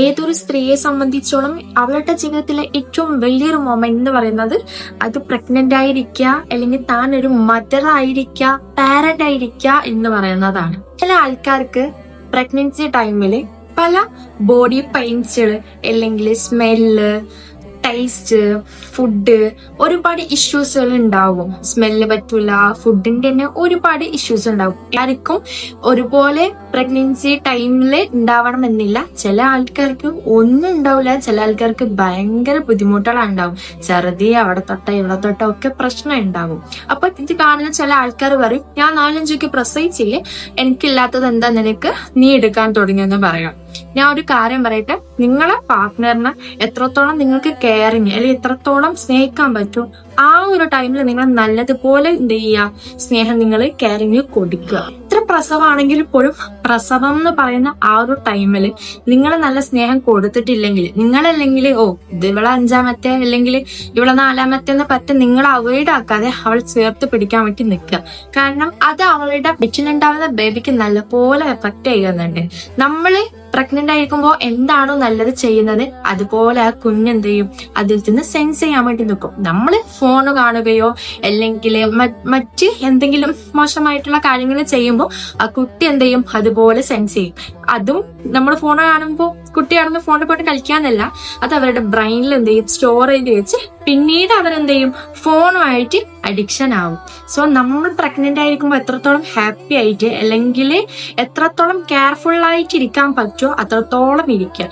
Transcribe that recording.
ഏതൊരു സ്ത്രീയെ സംബന്ധിച്ചോളം അവളുടെ ജീവിതത്തിലെ ഏറ്റവും വലിയൊരു മൊമെന്റ് എന്ന് പറയുന്നത് അത് പ്രഗ്നന്റ് ആയിരിക്കുക, അല്ലെങ്കിൽ താൻ ഒരു മദർ ആയിരിക്കുക, പാരന്റ് ആയിരിക്കുക എന്ന് പറയുന്നതാണ്. ചില ആൾക്കാർക്ക് പ്രഗ്നൻസി ടൈമിൽ പല ബോഡി പെയിൻസുകൾ, അല്ലെങ്കിൽ സ്മെല്ല്, ടേസ്റ്റ്, ഫുഡ്, ഒരുപാട് ഇഷ്യൂസുകൾ ഉണ്ടാവും. സ്മെല്ല് പറ്റൂല, ഫുഡിന്റെ തന്നെ ഒരുപാട് ഇഷ്യൂസ് ഉണ്ടാവും. ആർക്കും ഒരുപോലെ പ്രഗ്നൻസി ടൈമിൽ ഉണ്ടാവണമെന്നില്ല. ചില ആൾക്കാർക്ക് ഒന്നും ഉണ്ടാവില്ല, ചില ആൾക്കാർക്ക് ഭയങ്കര ബുദ്ധിമുട്ടുകളാണ് ഉണ്ടാവും. ഛർദി, അവിടെ തൊട്ട ഇവിടെ തൊട്ട ഒക്കെ പ്രശ്നം ഉണ്ടാവും. അപ്പൊ ഇത് കാണുന്ന ചില ആൾക്കാർ പറയും, ഞാൻ 4-5 പ്രസവിച്ചില്ലേ, എനിക്കില്ലാത്തത് എന്താ നിനക്ക്, നീ എടുക്കാൻ തുടങ്ങിയെന്ന് പറയാം. ഞാൻ ഒരു കാര്യം പറയട്ടെ, നിങ്ങളെ പാർട്ട്ണറിനെ എത്രത്തോളം നിങ്ങൾക്ക് കെയറിങ് അല്ലെങ്കിൽ എത്രത്തോളം സ്നേഹിക്കാൻ പറ്റും, ആ ഒരു ടൈമിൽ നിങ്ങൾ നല്ലതുപോലെ എന്ത് ചെയ്യുക, സ്നേഹം നിങ്ങൾ കെയറിങ് കൊടുക്കുക. എത്ര പ്രസവമാണെങ്കിൽ പോലും പ്രസവം എന്ന് പറയുന്ന ആ ഒരു ടൈമിൽ നിങ്ങൾ നല്ല സ്നേഹം കൊടുത്തിട്ടില്ലെങ്കിൽ, നിങ്ങളല്ലെങ്കിൽ ഇത് ഇവളെ 5-മത്തെ അല്ലെങ്കിൽ ഇവളെ 4-മത്തെ എന്ന് പറ്റ നിങ്ങൾ അവോയ്ഡ് ആക്കാതെ അവൾ ചേർത്ത് പിടിക്കാൻ വേണ്ടി നിൽക്കുക. കാരണം അത് അവളുടെ വെച്ചിലുണ്ടാവുന്ന ബേബിക്ക് നല്ലപോലെ എഫക്ട് ചെയ്യുന്നുണ്ട്. നമ്മള് പ്രഗ്നന്റ് ആയിരിക്കുമ്പോൾ എന്താണോ നല്ലത് ചെയ്യുന്നത്, അതുപോലെ ആ കുഞ്ഞെന്ത് ചെയ്യും, അതിൽ നിന്ന് സെൻസ് ചെയ്യാൻ വേണ്ടി നിൽക്കും. നമ്മള് ഫോൺ കാണുകയോ അല്ലെങ്കിൽ മറ്റ് എന്തെങ്കിലും മോശമായിട്ടുള്ള കാര്യങ്ങൾ ചെയ്യുമ്പോൾ ആ കുട്ടി എന്ത് ചെയ്യും, അതുപോലെ സെൻസ് ചെയ്യും. അതും നമ്മൾ ഫോൺ കാണുമ്പോൾ കുട്ടിയാണെന്ന് ഫോണിൽ പോയിട്ട് കളിക്കാന്നല്ല, അത് അവരുടെ ബ്രെയിനിൽ എന്ത് ചെയ്യും, സ്റ്റോറേജ് വെച്ച് പിന്നീട് അവരെന്ത് ചെയ്യും, ഫോണുമായിട്ട് അഡിക്ഷൻ ആവും. സോ നമ്മൾ പ്രഗ്നന്റ് ആയിരിക്കുമ്പോൾ എത്രത്തോളം ഹാപ്പി ആയിട്ട് അല്ലെങ്കിൽ എത്രത്തോളം കെയർഫുൾ ആയിട്ട് ഇരിക്കാൻ പറ്റുമോ അത്രത്തോളം ഇരിക്കുക.